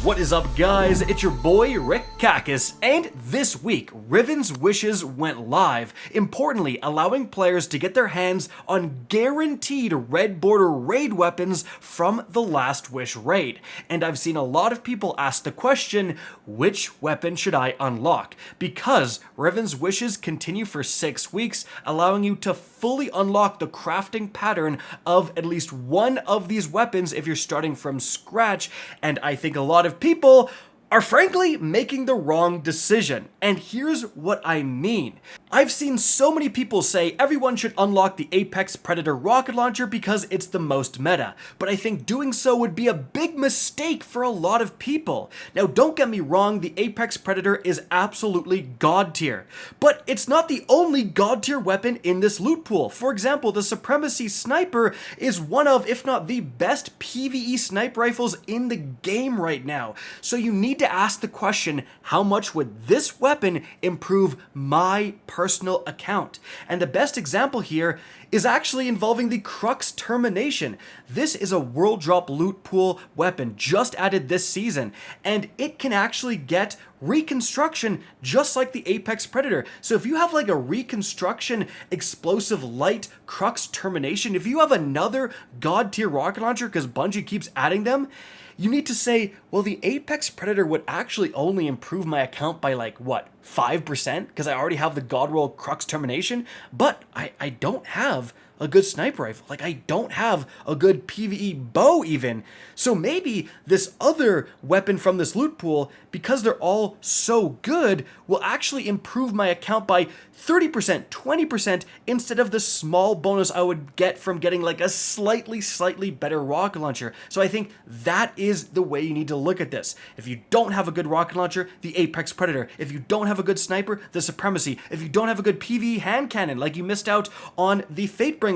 What is up, guys? It's your boy Rick Kakis, and this week Riven's Wishes went live, importantly allowing players to get their hands on guaranteed red border raid weapons from the Last Wish raid. And I've seen a lot of people ask the question, which weapon should I unlock? Because Riven's Wishes continue for 6 weeks, allowing you to fully unlock the crafting pattern of at least one of these weapons if you're starting from scratch, and I think a lot of people are frankly making the wrong decision. And here's what I mean. I've seen so many people say everyone should unlock the Apex Predator rocket launcher because it's the most meta, but I think doing so would be a big mistake for a lot of people. Now, don't get me wrong, the Apex Predator is absolutely god tier, but it's not the only god tier weapon in this loot pool. For example, the Supremacy Sniper is one of, if not the best PvE sniper rifles in the game right now. So you need to ask the question, how much would this weapon improve my personal account? And the best example here is actually involving the Crux Termination. This is a world drop loot pool weapon just added this season, and it can actually get reconstruction just like the Apex Predator. So if you have like a reconstruction explosive light Crux Termination, if you have another god tier rocket launcher because Bungie keeps adding them, you need to say, well, the Apex Predator would actually only improve my account by like, what, 5%? Because I already have the God Roll Crux Termination, but I don't have a good sniper rifle. Like, I don't have a good PvE bow even. So maybe this other weapon from this loot pool, because they're all so good, will actually improve my account by 30%, 20% instead of the small bonus I would get from getting like a slightly better rocket launcher. So I think that is the way you need to look at this. If you don't have a good rocket launcher, the Apex Predator. If you don't have a good sniper, the Supremacy. If you don't have a good PvE hand cannon, like you missed out on the Fatebringer,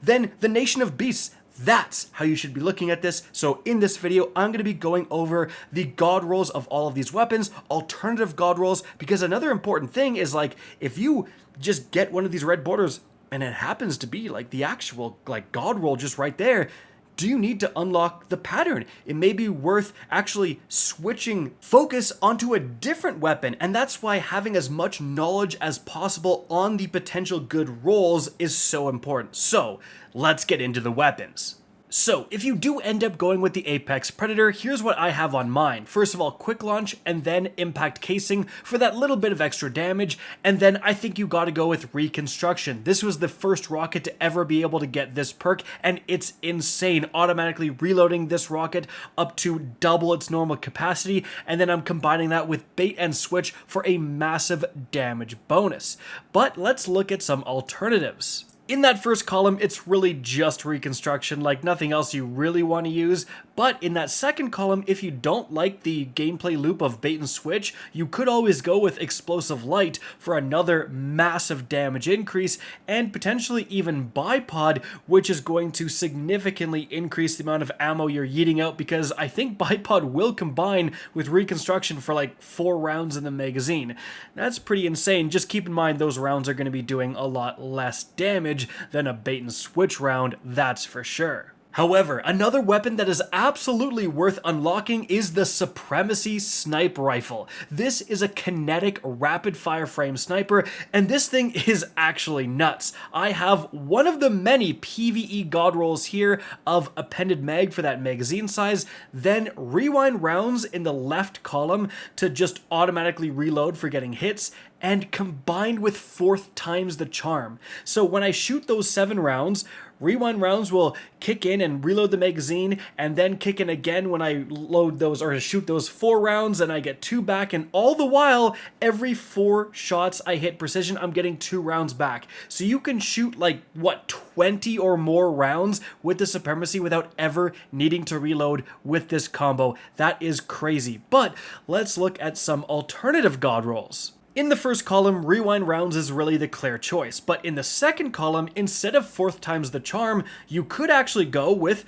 then the Nation of Beasts. That's how you should be looking at this. So in this video, I'm going to be going over the god rolls of all of these weapons, alternative god rolls, because another important thing is, like, if you just get one of these red borders and it happens to be like the actual like god roll just right there, do you need to unlock the pattern? It may be worth actually switching focus onto a different weapon, and that's why having as much knowledge as possible on the potential good rolls is so important. So let's get into the weapons. So, if you do end up going with the Apex Predator, here's what I have on mine. First of all, quick launch, and then impact casing for that little bit of extra damage, and then I think you gotta go with reconstruction. This was the first rocket to ever be able to get this perk, and it's insane, automatically reloading this rocket up to double its normal capacity, and then I'm combining that with bait and switch for a massive damage bonus. But let's look at some alternatives. In that first column, it's really just reconstruction, like nothing else you really want to use. But in that second column, if you don't like the gameplay loop of bait and switch, you could always go with explosive light for another massive damage increase, and potentially even bipod, which is going to significantly increase the amount of ammo you're yeeting out, because I think bipod will combine with reconstruction for like 4 rounds in the magazine. That's pretty insane. Just keep in mind those rounds are going to be doing a lot less damage than a bait and switch round, that's for sure. However, another weapon that is absolutely worth unlocking is the Supremacy Sniper Rifle. This is a kinetic rapid fire frame sniper, and this thing is actually nuts. I have one of the many PvE god rolls here of appended mag for that magazine size, then rewind rounds in the left column to just automatically reload for getting hits, and combined with 4th times the charm. So when I shoot those 7 rounds, rewind rounds will kick in and reload the magazine, and then kick in again when I load those or shoot those 4 rounds, and I get 2 back, and all the while, every 4 shots I hit precision, I'm getting 2 rounds back. So you can shoot like, what, 20 or more rounds with the Supremacy without ever needing to reload with this combo. That is crazy. But let's look at some alternative god rolls. In the first column, rewind rounds is really the clear choice, but in the second column, instead of fourth times the charm, you could actually go with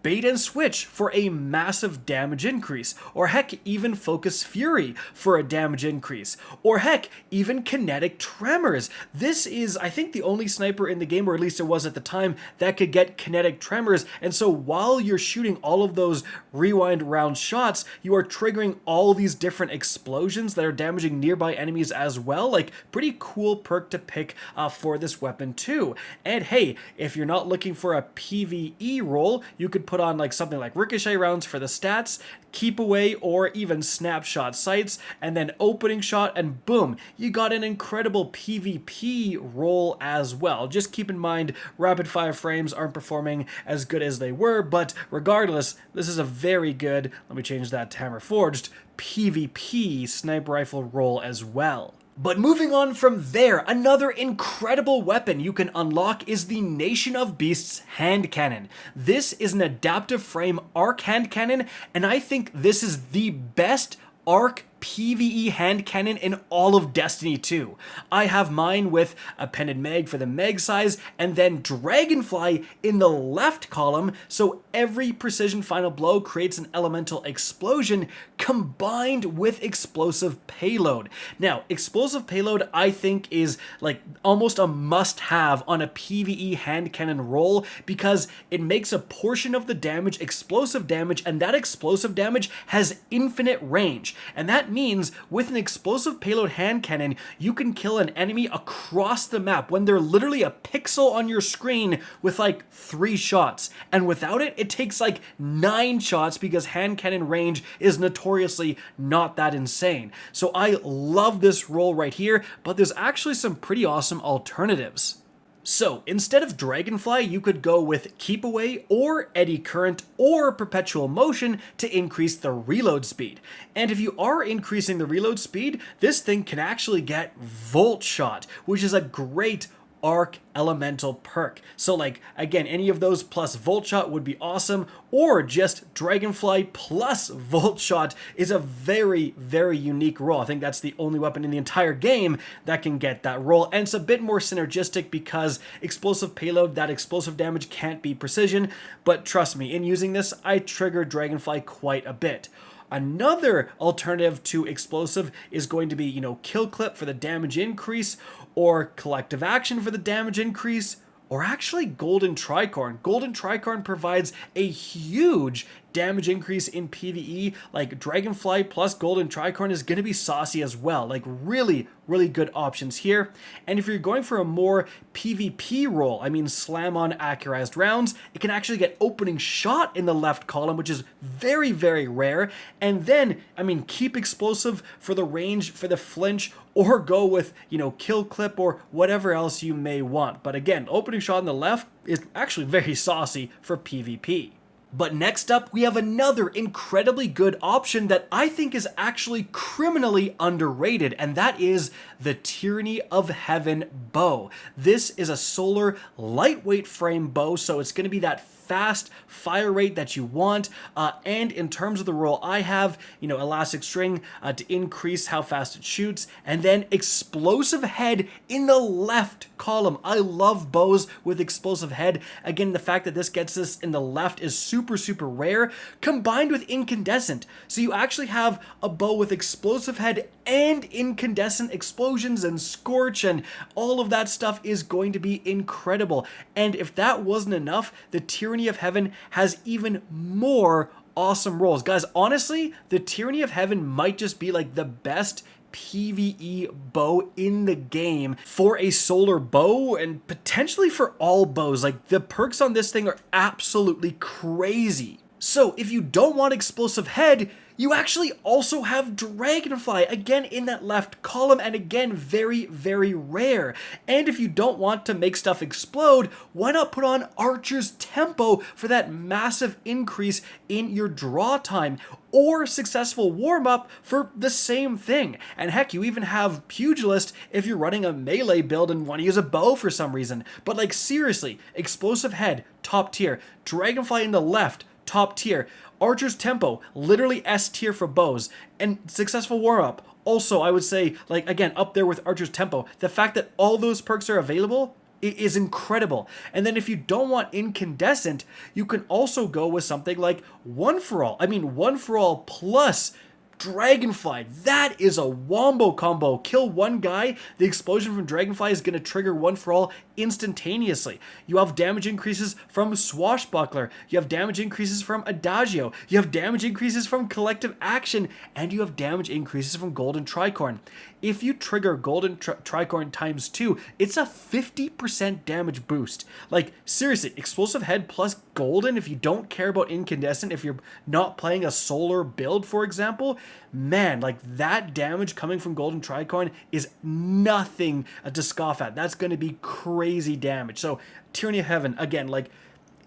bait and switch for a massive damage increase, or heck, even focus fury for a damage increase, or heck, even kinetic tremors. This is, I think, the only sniper in the game, or at least it was at the time, that could get kinetic tremors, and so while you're shooting all of those rewind round shots, you are triggering all these different explosions that are damaging nearby enemies as well. Like, pretty cool perk to pick for this weapon too. And hey, if you're not looking for a PvE roll, you could put on like something like ricochet rounds for the stats, keep away, or even snapshot sights, and then opening shot, and boom, you got an incredible PvP roll as well. Just keep in mind, rapid fire frames aren't performing as good as they were, but regardless, this is a very good, let me change that to Hammer Forged, PvP sniper rifle roll as well. But moving on from there, another incredible weapon you can unlock is the Nation of Beasts hand cannon. This is an adaptive frame arc hand cannon, and I think this is the best arc PvE hand cannon in all of Destiny 2. I have mine with appended mag for the mag size, and then Dragonfly in the left column, so every precision final blow creates an elemental explosion combined with explosive payload. Now, explosive payload I think is like almost a must-have on a PvE hand cannon roll, because it makes a portion of the damage explosive damage, and that explosive damage has infinite range, and that means with an explosive payload hand cannon, you can kill an enemy across the map when they're literally a pixel on your screen with like 3 shots. And without it, it takes like 9 shots because hand cannon range is notoriously not that insane. So I love this roll right here, but there's actually some pretty awesome alternatives. So, instead of Dragonfly, you could go with Keep Away or Eddy Current or Perpetual Motion to increase the reload speed. And if you are increasing the reload speed, this thing can actually get Volt Shot, which is a great arc elemental perk. So like, again, any of those plus Volt Shot would be awesome, or just Dragonfly plus Volt Shot is a very, very unique roll. I think that's the only weapon in the entire game that can get that roll, and it's a bit more synergistic because explosive payload, that explosive damage can't be precision, but trust me, in using this, I trigger Dragonfly quite a bit. Another alternative to explosive is going to be, kill clip for the damage increase, or collective action for the damage increase, or actually Golden Tricorn. Golden Tricorn provides a huge damage increase in PvE. Like, Dragonfly plus Golden Tricorn is going to be saucy as well. Like, really, really good options here. And if you're going for a more PvP roll, I mean slam on accurized rounds, it can actually get opening shot in the left column, which is very, very rare. And then, keep explosive for the range, for the flinch, or go with, kill clip or whatever else you may want. But again, opening shot on the left is actually very saucy for PvP. But next up, we have another incredibly good option that I think is actually criminally underrated, and that is the Tyranny of Heaven Bow. This is a solar lightweight frame bow, so it's going to be that fast fire rate that you want, and in terms of the roll, I have, elastic string to increase how fast it shoots, and then explosive head in the left column. I love bows with explosive head. Again, the fact that this gets this in the left is super, super rare, combined with incandescent. So you actually have a bow with explosive head and incandescent explosions and scorch, and all of that stuff is going to be incredible. And if that wasn't enough, the Tyranny of Heaven has even more awesome rolls. Guys, honestly, the Tyranny of Heaven might just be like the best PvE bow in the game for a solar bow, and potentially for all bows. Like, the perks on this thing are absolutely crazy. So if you don't want explosive head, you actually also have Dragonfly, again in that left column, and again very, very rare. And if you don't want to make stuff explode, why not put on Archer's Tempo for that massive increase in your draw time, or Successful Warm-Up for the same thing. And heck, you even have Pugilist if you're running a melee build and want to use a bow for some reason. But like, seriously, explosive head, top tier. Dragonfly in the left, top tier. Archer's Tempo, literally S tier for bows, and Successful Warm-Up. Also, I would say, like, again, up there with Archer's Tempo. The fact that all those perks are available is incredible. And then if you don't want Incandescent, you can also go with something like One for All. I mean, One for All plus Dragonfly. That is a wombo combo. Kill one guy, the explosion from Dragonfly is going to trigger One for All instantaneously. You have damage increases from Swashbuckler. You have damage increases from Adagio. You have damage increases from Collective Action. And you have damage increases from Golden Tricorn. If you trigger Golden Tricorn times 2, it's a 50% damage boost. Like, seriously, Explosive Head plus Golden, if you don't care about Incandescent, if you're not playing a solar build, for example, man, like, that damage coming from Golden Tricorn is nothing to scoff at. That's going to be crazy damage. So, Tyranny of Heaven, again, like,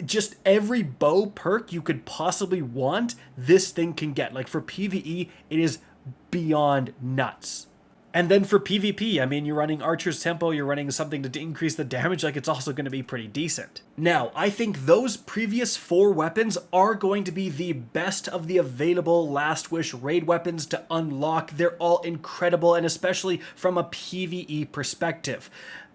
just every bow perk you could possibly want, this thing can get. Like, for PvE, it is beyond nuts. And then for PvP, I mean, you're running Archer's Tempo, you're running something to increase the damage, like, it's also going to be pretty decent. Now, I think those previous 4 weapons are going to be the best of the available Last Wish raid weapons to unlock. They're all incredible, and especially from a PvE perspective.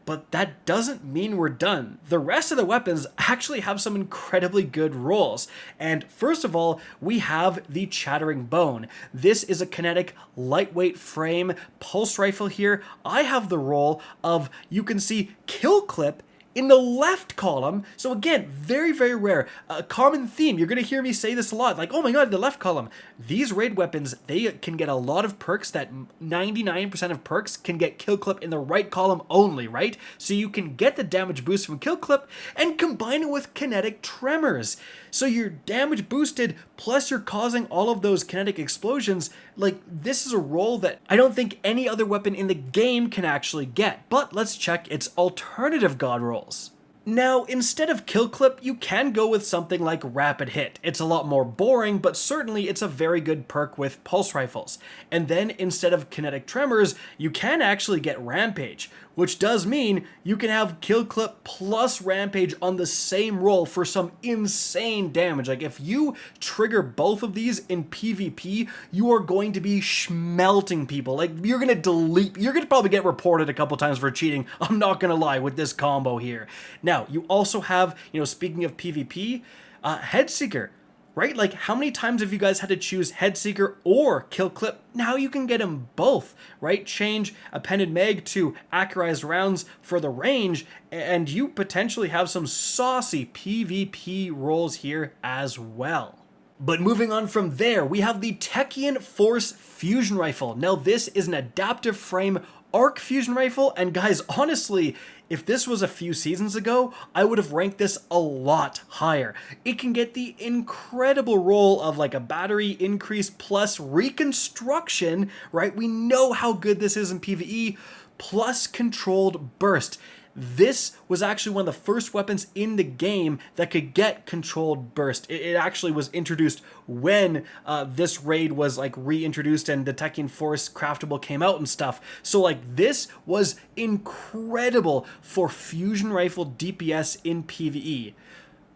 But that doesn't mean we're done. The rest of the weapons actually have some incredibly good rolls. And first of all, we have the Chattering Bone. This is a kinetic, lightweight frame pulse rifle here. I have the roll of, you can see, Kill Clip in the left column. So again, very, very rare. A common theme. You're going to hear me say this a lot. Like, oh my god, the left column. These raid weapons, they can get a lot of perks that 99% of perks can get Kill Clip in the right column only, right? So you can get the damage boost from Kill Clip and combine it with Kinetic Tremors. So you're damage boosted, plus you're causing all of those kinetic explosions. Like, this is a roll that I don't think any other weapon in the game can actually get. But let's check its alternative god rolls. Now, instead of Kill Clip, you can go with something like Rapid Hit. It's a lot more boring, but certainly it's a very good perk with pulse rifles. And then, instead of Kinetic Tremors, you can actually get Rampage, which does mean you can have Kill Clip plus Rampage on the same roll for some insane damage. Like, if you trigger both of these in PvP, you are going to be schmelting people. Like, you're going to probably get reported a couple times for cheating, I'm not going to lie, with this combo here. Now, you also have, speaking of PvP, Headseeker, right? Like, how many times have you guys had to choose Headseeker or Kill Clip? Now you can get them both, right? Change Appended Mag to Accurized Rounds for the range, and you potentially have some saucy PvP rolls here as well. But moving on from there, we have the Techeun Force Fusion Rifle. Now, this is an adaptive frame arc fusion rifle, and guys, honestly, if this was a few seasons ago, I would have ranked this a lot higher. It can get the incredible roll of like a battery increase plus reconstruction, right? We know how good this is in PvE, plus controlled burst. This was actually one of the first weapons in the game that could get controlled burst. It actually was introduced when this raid was like reintroduced and the Techeun Force Craftable came out and stuff. So like, this was incredible for fusion rifle DPS in PvE.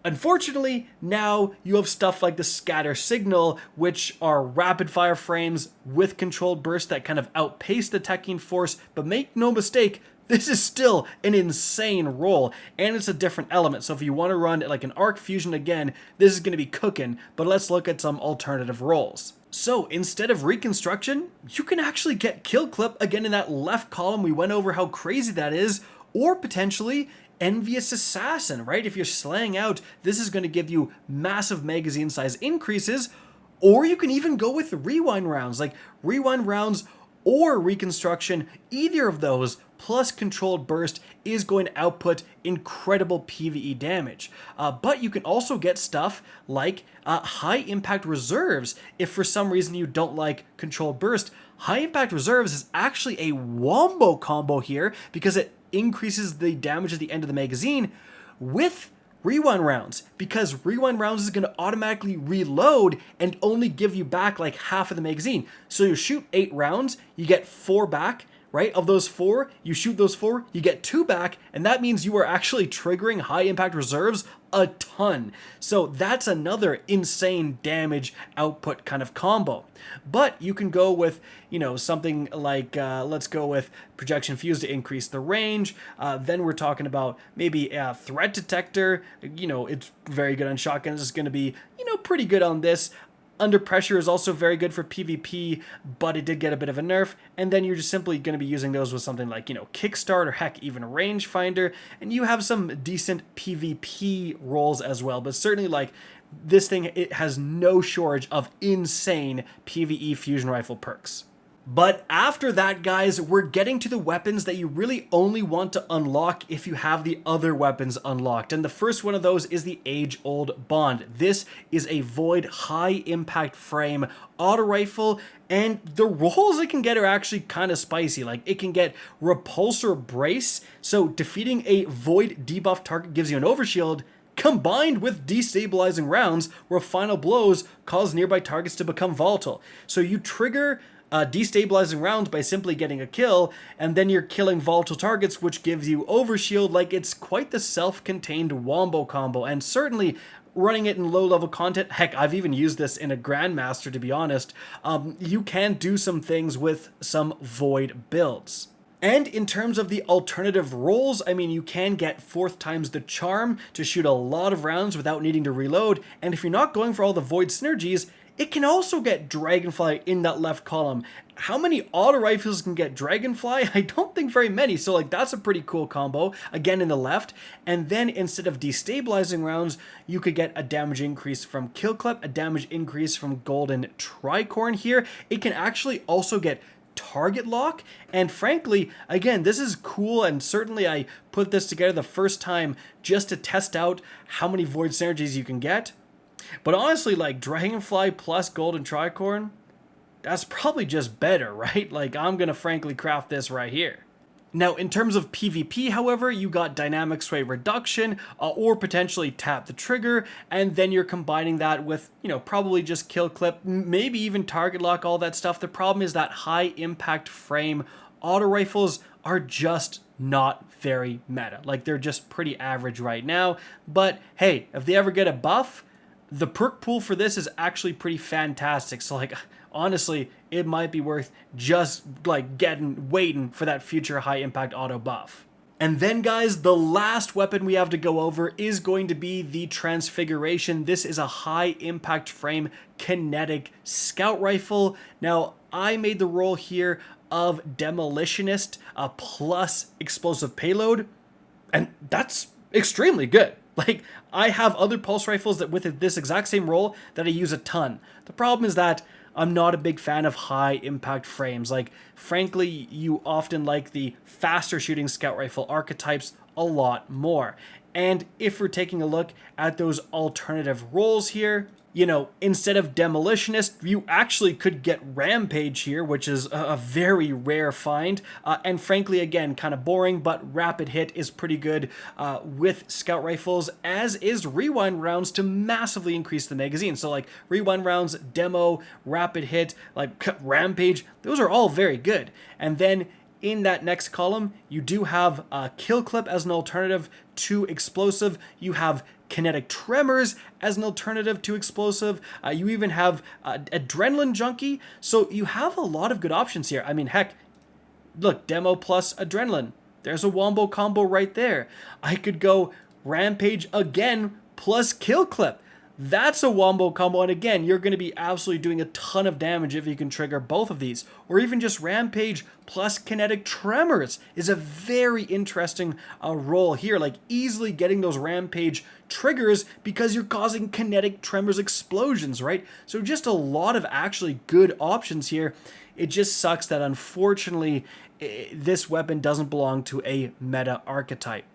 Unfortunately, now you have stuff like the Scatter Signal, which are rapid fire frames with controlled burst that kind of outpace the Techeun Force, but make no mistake, this is still an insane roll, and it's a different element. So if you want to run like an arc fusion again, this is going to be cooking, but let's look at some alternative rolls. So instead of reconstruction, you can actually get Kill Clip again in that left column. We went over how crazy that is, or potentially Envious Assassin, right? If you're slaying out, this is going to give you massive magazine size increases, or you can even go with rewind rounds, like rewind rounds or reconstruction. Either of those plus controlled burst is going to output incredible PvE damage. But you can also get stuff like high impact reserves. If for some reason you don't like controlled burst, high impact reserves is actually a wombo combo here because it increases the damage at the end of the magazine with rewind rounds, because rewind rounds is going to automatically reload and only give you back like half of the magazine. So you shoot 8 rounds, you get 4 back, right? Of those 4, you shoot those 4, you get 2 back, and that means you are actually triggering high impact reserves a ton. So that's another insane damage output kind of combo. But you can go with, you know, something like, let's go with Projection Fuse to increase the range. Then we're talking about maybe a Threat Detector. You know, it's very good on shotguns. It's going to be, you know, pretty good on this. Under Pressure is also very good for PvP, but it did get a bit of a nerf, and then you're just simply going to be using those with something like, you know, Kickstart or heck, even Rangefinder, and you have some decent PvP rolls as well, but certainly, like, this thing, it has no shortage of insane PvE fusion rifle perks. But after that, guys, we're getting to the weapons that you really only want to unlock if you have the other weapons unlocked. And the first one of those is the age-old Bond. This is a Void high-impact frame auto rifle, and the rolls it can get are actually kind of spicy. Like, it can get Repulsor Brace, so defeating a Void debuff target gives you an overshield, combined with destabilizing rounds where final blows cause nearby targets to become volatile. So you trigger destabilizing rounds by simply getting a kill, and then you're killing volatile targets, which gives you overshield. Like, it's quite the self-contained wombo combo, and certainly running it in low-level content, heck, I've even used this in a Grandmaster, to be honest, you can do some things with some Void builds. And in terms of the alternative rolls, I mean, you can get 4th times the charm to shoot a lot of rounds without needing to reload, and if you're not going for all the Void synergies, it can also get Dragonfly in that left column. How many auto rifles can get Dragonfly? I don't think very many, so like that's a pretty cool combo, again in the left. And then instead of destabilizing rounds, you could get a damage increase from Kill Clip, a damage increase from Golden Tricorn here. It can actually also get target lock, and frankly, again, this is cool, and certainly I put this together the first time just to test out how many Void synergies you can get. But honestly, like, Dragonfly plus Golden Tricorn, that's probably just better, right? Like, I'm gonna frankly craft this right here. Now, in terms of PvP, however, you got Dynamic Sway Reduction, or potentially Tap the Trigger, and then you're combining that with, you know, probably just Kill Clip, maybe even Target Lock, all that stuff. The problem is that high impact frame auto rifles are just not very meta. Like, they're just pretty average right now, but hey, if they ever get a buff, the perk pool for this is actually pretty fantastic. So like, honestly, it might be worth just like waiting for that future high impact auto buff. And then, guys, the last weapon we have to go over is going to be the Transfiguration. This is a high impact frame kinetic scout rifle. Now, I made the roll here of Demolitionist plus explosive payload, and that's extremely good. Like, I have other pulse rifles that with this exact same roll that I use a ton. The problem is that I'm not a big fan of high impact frames. Like, frankly, you often like the faster shooting scout rifle archetypes a lot more. And if we're taking a look at those alternative rolls here, you know, instead of Demolitionist, you actually could get Rampage here, which is a very rare find. And frankly, again, kind of boring, but Rapid Hit is pretty good with scout rifles, as is Rewind rounds to massively increase the magazine. So like Rewind rounds, Demo, Rapid Hit, like Rampage, those are all very good. And then in that next column, you do have Kill Clip as an alternative to Explosive. You have Kinetic Tremors as an alternative to Explosive. You even have Adrenaline Junkie. So you have a lot of good options here. I mean, heck, look, Demo plus Adrenaline. There's a wombo combo right there. I could go Rampage again plus Kill Clip. That's a wombo combo, and again, you're going to be absolutely doing a ton of damage if you can trigger both of these. Or even just Rampage plus Kinetic Tremors is a very interesting roll here, like easily getting those Rampage triggers because you're causing Kinetic Tremors explosions, right? So just a lot of actually good options here. It just sucks that unfortunately this weapon doesn't belong to a meta archetype.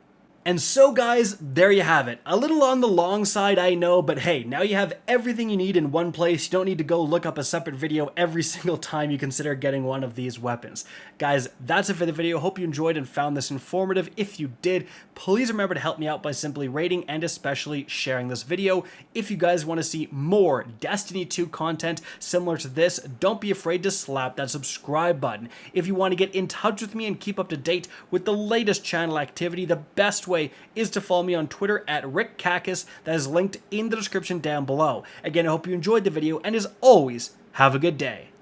And so guys, there you have it. A little on the long side, I know, but hey, now you have everything you need in one place. You don't need to go look up a separate video every single time you consider getting one of these weapons. Guys, that's it for the video. Hope you enjoyed and found this informative. If you did, please remember to help me out by simply rating and especially sharing this video. If you guys want to see more Destiny 2 content similar to this, don't be afraid to slap that subscribe button. If you want to get in touch with me and keep up to date with the latest channel activity, the best way is to follow me on Twitter at RickCacus. That is linked in the description down below. Again, I hope you enjoyed the video, and as always, have a good day.